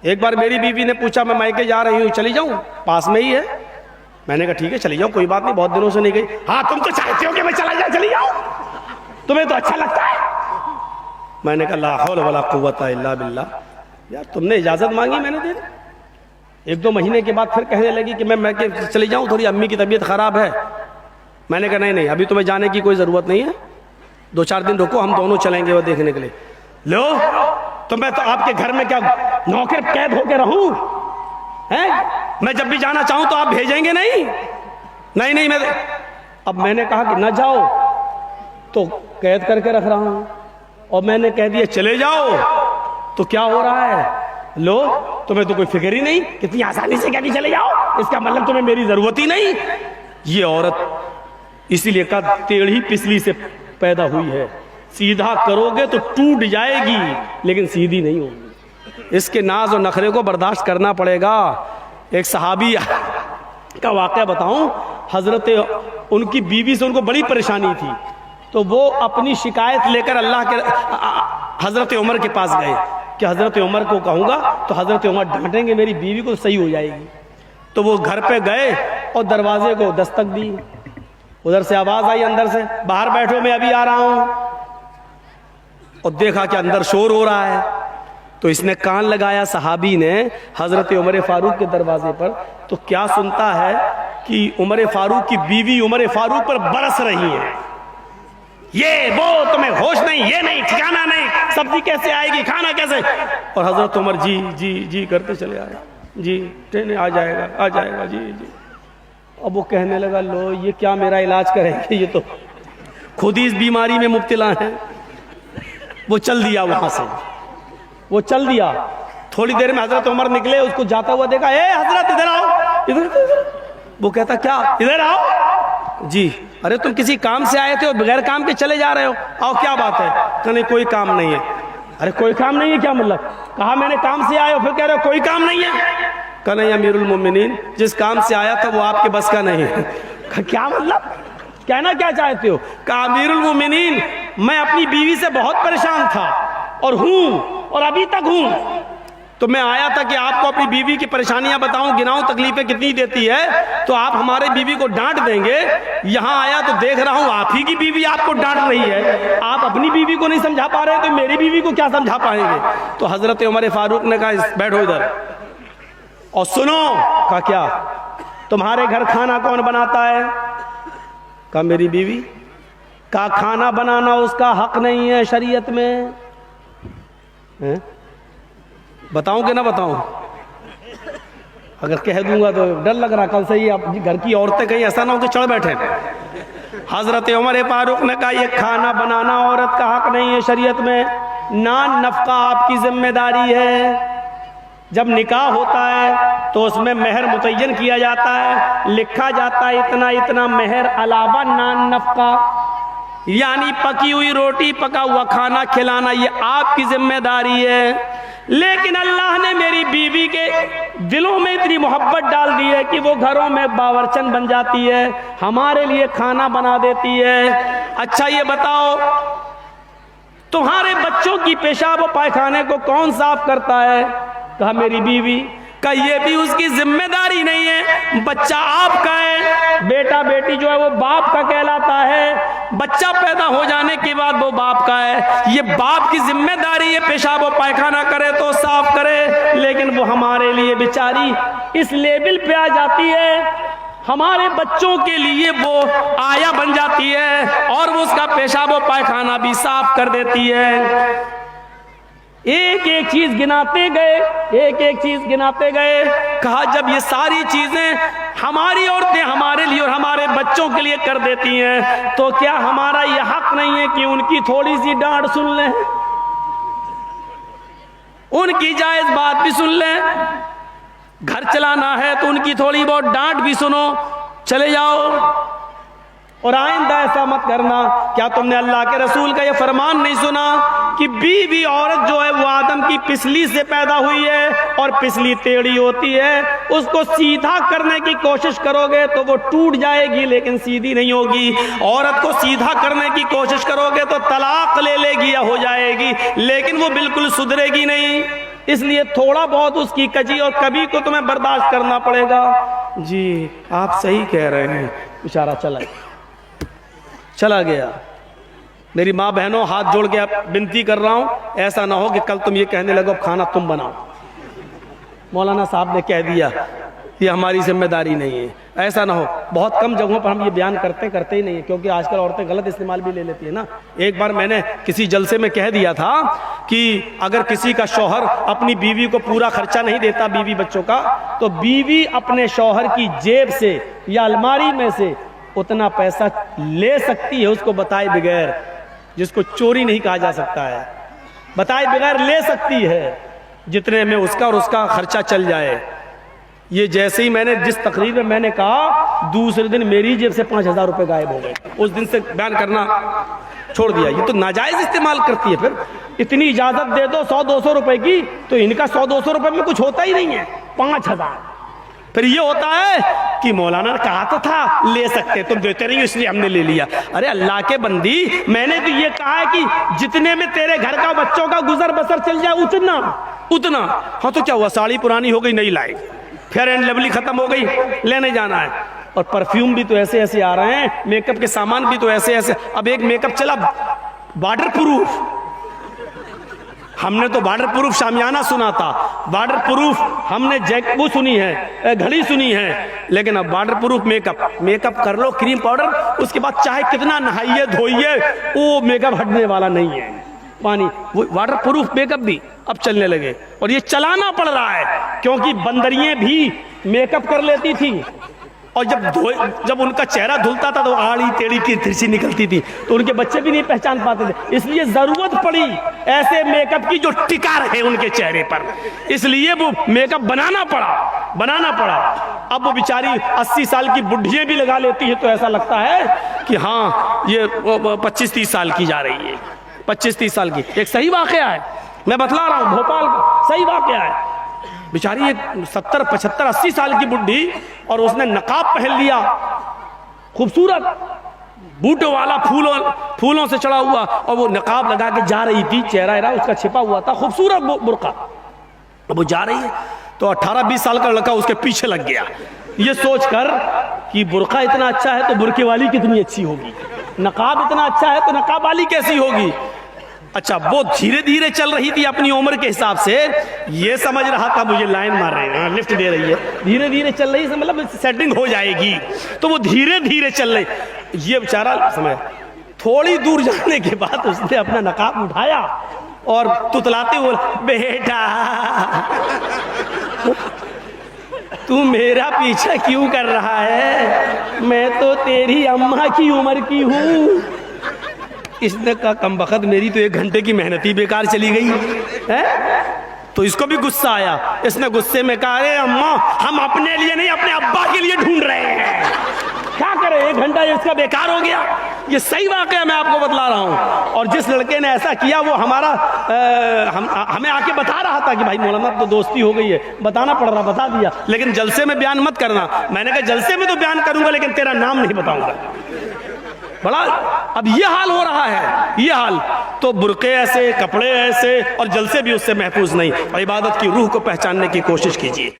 एक बार मेरी बीवी ने पूछा, मैं मायके जा रही हूँ, चली जाऊँ, पास में ही है। मैंने कहा ठीक है चली जाओ, कोई बात नहीं, बहुत दिनों से नहीं गई। हाँ तुम तो चाहते हो कि मैं चली जाऊँ, तुम्हें तो अच्छा लगता है। मैंने कहा ला हौल वला कुव्वता इल्ला बिल्लाह। यार तुमने इजाजत मांगी, मैंने दे दी। 1-2 महीने के बाद फिर कहने लगी कि मैं चली जाऊँ, थोड़ी अम्मी की तबीयत खराब है। मैंने कहा नहीं अभी तुम्हें जाने की कोई जरूरत नहीं है, 2-4 दिन रुको, हम दोनों चलेंगे वो देखने के लिए। लो तो मैं तो आपके घर में क्या नौकर कैद होके रहूं हैं? मैं जब भी जाना चाहूं तो आप भेजेंगे नहीं? नहीं मैं अब मैंने कहा कि न जाओ तो कैद करके रख रहा हूं, और मैंने कह दिया चले जाओ तो क्या हो रहा है? लो तुम्हें तो कोई फिक्र ही नहीं, कितनी आसानी से कहती चले जाओ, इसका मतलब तुम्हें मेरी जरूरत ही नहीं। ये औरत इसीलिए का टेढ़ी पिछली से पैदा हुई है, सीधा करोगे तो टूट जाएगी लेकिन सीधी नहीं होगी। इसके नाज और नखरे को बर्दाश्त करना पड़ेगा। एक सहाबी का वाक़या बताऊं, हजरत उनकी बीवी से उनको बड़ी परेशानी थी, तो वो अपनी शिकायत लेकर अल्लाह के हजरत उमर के पास गए कि हजरत उमर को कहूँगा तो हजरत उमर डांटेंगे, मेरी बीवी को सही हो जाएगी। तो वो घर पे गए और दरवाजे को दस्तक दी, उधर से आवाज आई अंदर से, बाहर बैठो मैं अभी आ रहा हूं। और देखा कि अंदर शोर हो रहा है, तो इसने कान लगाया सहाबी ने हजरत उमर फारूक के दरवाजे पर, तो क्या सुनता है कि उमर फारूक की बीवी उमर फारूक पर बरस रही है, ये वो तुम्हें होश नहीं, ये नहीं, ठिकाना नहीं, सब्जी कैसे आएगी, खाना कैसे। और हजरत उमर जी जी जी करते चले आए, जी ट्रेन आ जाएगा जी जी। अब वो कहने लगा लो ये क्या मेरा इलाज करेंगे, ये तो खुद ही इस बीमारी में मुब्तला है। वो चल दिया, वहां से वो चल दिया। थोड़ी देर में हजरत उमर निकले, उसको जाता हुआ देखा, ए हजरत इधर आओ, इधर। वो कहता क्या, इधर आओ जी। अरे तुम किसी काम से आए थे और बगैर काम के चले जा रहे हो, आओ क्या बात है? कहा नहीं कोई काम नहीं है। अरे कोई काम नहीं है क्या मतलब? कहा मैंने काम से आए हो, फिर कह रहे हो कोई काम नहीं है। कहा नहीं अमीरुल मोमिनीन, जिस काम से आया था वो आपके बस का नहीं है। क्या मतलब, कहना क्या चाहते हो? कहा अमीरुल मोमिनीन, मैं अपनी बीवी से बहुत परेशान था और हूं और अभी तक हूं, तो मैं आया था कि आपको अपनी बीवी की परेशानियां बताऊं, गिनाऊं तकलीफें कितनी देती है, तो आप हमारे बीवी को डांट देंगे। यहां आया तो देख रहा हूं आप ही की बीवी आपको डांट रही है, आप अपनी बीवी को नहीं समझा पा रहे तो मेरी बीवी को क्या समझा पाएंगे? तो हजरत उमर फारूक ने कहा बैठो इधर और सुनो। कहा क्या? तुम्हारे घर खाना कौन बनाता है? कहा मेरी बीवी। कहा खाना बनाना उसका हक नहीं है शरीयत में। बताऊं कि ना बताऊं? अगर कह दूंगा तो डर लग रहा कल से ही आप घर की औरतें कहीं ऐसा ना हो कि चढ़ बैठे। हजरत उमर फारूक ने कहा यह खाना बनाना औरत का हक नहीं है शरीयत में, नान नफका आपकी जिम्मेदारी है। जब निकाह होता है तो उसमें मेहर मुतय्यन किया जाता है, लिखा जाता है इतना इतना मेहर अलावा नान नफका, यानी पकी हुई रोटी पका हुआ खाना खिलाना ये आपकी जिम्मेदारी है। लेकिन अल्लाह ने मेरी बीवी के दिलों में इतनी मोहब्बत डाल दी है कि वो घरों में बावर्चन बन जाती है, हमारे लिए खाना बना देती है। अच्छा ये बताओ तुम्हारे बच्चों की पेशाब और पायखाने को कौन साफ करता है? कहा मेरी बीवी। का ये भी उसकी जिम्मेदारी नहीं है, बच्चा आपका है, बेटा बेटी जो है वो बाप का कहलाता है, बच्चा पैदा हो जाने के बाद वो बाप का है, ये बाप की जिम्मेदारी है पेशाब और पायखाना करे तो साफ करे। लेकिन वो हमारे लिए बेचारी इस लेवल पे आ जाती है, हमारे बच्चों के लिए वो आया बन जाती है और वो उसका पेशाब और पायखाना भी साफ कर देती है। एक एक चीज गिनाते गए, एक एक चीज गिनाते गए। कहा जब ये सारी चीजें हमारी औरतें हमारे लिए और हमारे बच्चों के लिए कर देती हैं तो क्या हमारा ये हक नहीं है कि उनकी थोड़ी सी डांट सुन लें, उनकी जायज बात भी सुन लें? घर चलाना है तो उनकी थोड़ी बहुत डांट भी सुनो, चले जाओ। और आइंदा ऐसा मत करना। क्या तुमने अल्लाह के रसूल का यह फरमान नहीं सुना कि बीवी औरत जो है वो आदम की पिछली से पैदा हुई है और पिछली टेढ़ी होती है, उसको सीधा करने की कोशिश करोगे तो वो टूट जाएगी लेकिन सीधी नहीं होगी। औरत को सीधा करने की कोशिश करोगे तो तलाक ले लेगी या हो जाएगी, लेकिन वो बिल्कुल सुधरेगी नहीं। इसलिए थोड़ा बहुत उसकी कजी और कभी को तुम्हें बर्दाश्त करना पड़ेगा। जी आप सही कह रहे हैं। बेचारा चला गया। मेरी माँ बहनों, हाथ जोड़ के विनती कर रहा हूं, ऐसा ना हो कि कल तुम ये कहने लगो खाना तुम बनाओ, मौलाना साहब ने कह दिया, ये हमारी जिम्मेदारी नहीं है। ऐसा ना हो। बहुत कम जगहों पर हम ये बयान करते ही नहीं है, क्योंकि आजकल औरतें गलत इस्तेमाल भी ले लेती है ना। एक बार मैंने किसी जलसे में कह दिया था कि अगर किसी का शौहर अपनी बीवी को पूरा खर्चा नहीं देता, बीवी बच्चों का, तो बीवी अपने शौहर की जेब से या अलमारी में से उतना पैसा ले सकती है, उसको बताए बगैर, जिसको चोरी नहीं कहा जा सकता है, बताए बगैर ले सकती है, जितने में उसका और उसका खर्चा चल जाए। ये जैसे ही मैंने जिस तकरीर में मैंने कहा, दूसरे दिन मेरी जेब से 5,000 रुपए गायब हो गए। उस दिन से बयान करना छोड़ दिया। ये तो नाजायज इस्तेमाल करती है। फिर इतनी इजाजत दे दो 100-200 रुपए की, तो इनका 100-200 रुपए में कुछ होता ही नहीं है, 5,000। फिर ये होता है कि मौलाना ने कहा तो था ले सकते, तुम देते नहीं इसलिए हमने ले लिया। अरे अल्लाह के बंदी, मैंने तो ये कहा है कि जितने में तेरे घर का बच्चों का गुजर बसर चल जाए उतना। हाँ तो क्या हुआ, साड़ी पुरानी हो गई नहीं लाई, फेयर एंड लवली खत्म हो गई, लेने जाना है। और परफ्यूम भी तो ऐसे ऐसे आ रहे हैं, मेकअप के सामान भी तो ऐसे ऐसे। अब एक मेकअप चला वाटर प्रूफ, हमने तो वाटर प्रूफ शामियाना सुना था, वाटर प्रूफ हमने वो सुनी है, घड़ी सुनी है, लेकिन अब वाटर प्रूफ मेकअप कर लो, क्रीम पाउडर, उसके बाद चाहे कितना नहाइए धोइए, वो मेकअप हटने वाला नहीं है। पानी वो वाटर प्रूफ मेकअप भी अब चलने लगे, और ये चलाना पड़ रहा है, क्योंकि बंदरियां भी मेकअप कर लेती थी, और जब उनका चेहरा धुलता था तो आड़ी टेढ़ी की तिरछी निकलती थी, तो उनके बच्चे भी नहीं पहचान पाते थे। इसलिए जरूरत पड़ी ऐसे मेकअप की जो टिका रहे उनके चेहरे पर, इसलिए वो मेकअप बनाना पड़ा। अब वो बेचारी 80 साल की बुढ़ियां भी लगा लेती है, तो ऐसा लगता है कि हाँ ये 25-30 साल की जा रही है, 25-30 साल की। एक सही वाकया है, मैं बतला रहा हूँ, भोपाल का सही वाकया है। बेचारी एक 70, 75, 80 साल की बुढ़ी, और उसने नकाब पहन लिया, खूबसूरत बूटों वाला, फूलों से चढ़ा हुआ, और वो नकाब लगा के जा रही थी, चेहरा उसका छिपा हुआ था, खूबसूरत बुर्का। अब वो जा रही है तो 18-20 साल का लड़का उसके पीछे लग गया, ये सोचकर कि बुर्का इतना अच्छा है तो बुर्के वाली कितनी अच्छी होगी, नकाब इतना अच्छा है तो नकाब वाली कैसी होगी। अच्छा, वो धीरे धीरे चल रही थी अपनी उम्र के हिसाब से, ये समझ रहा था मुझे लाइन मार रहे हैं, लिफ्ट दे रही है, धीरे धीरे चल रही है, मतलब सेटिंग हो जाएगी, तो वो धीरे धीरे चल रही। ये बेचारा समय थोड़ी दूर जाने के बाद उसने अपना नकाब उठाया और तुतलाते हुए, बेटा तू मेरा पीछा क्यों कर रहा है, मैं तो तेरी अम्मा की उम्र की हूँ। इसने कहा कमबख्त, मेरी तो 1 घंटे की मेहनत ही बेकार चली गई है। तो इसको भी गुस्सा आया, इसने गुस्से में कहा, अरे अम्मा हम अपने लिए नहीं अपने अब्बा के लिए ढूंढ रहे हैं, क्या करें, 1 घंटा इसका बेकार हो गया। ये सही वाकया मैं आपको बतला रहा हूँ। और जिस लड़के ने ऐसा किया वो हमें आके बता रहा था कि भाई मौलाना तो दोस्ती हो गई है, बताना पड़ रहा, बता दिया, लेकिन जलसे में बयान मत करना। मैंने कहा जलसे में तो बयान करूंगा, लेकिन तेरा नाम नहीं बताऊंगा। बड़ा अब ये हाल हो रहा है, ये हाल, तो बुर्के ऐसे, कपड़े ऐसे, और जलसे भी उससे महफूज नहीं। और इबादत की रूह को पहचानने की कोशिश कीजिए।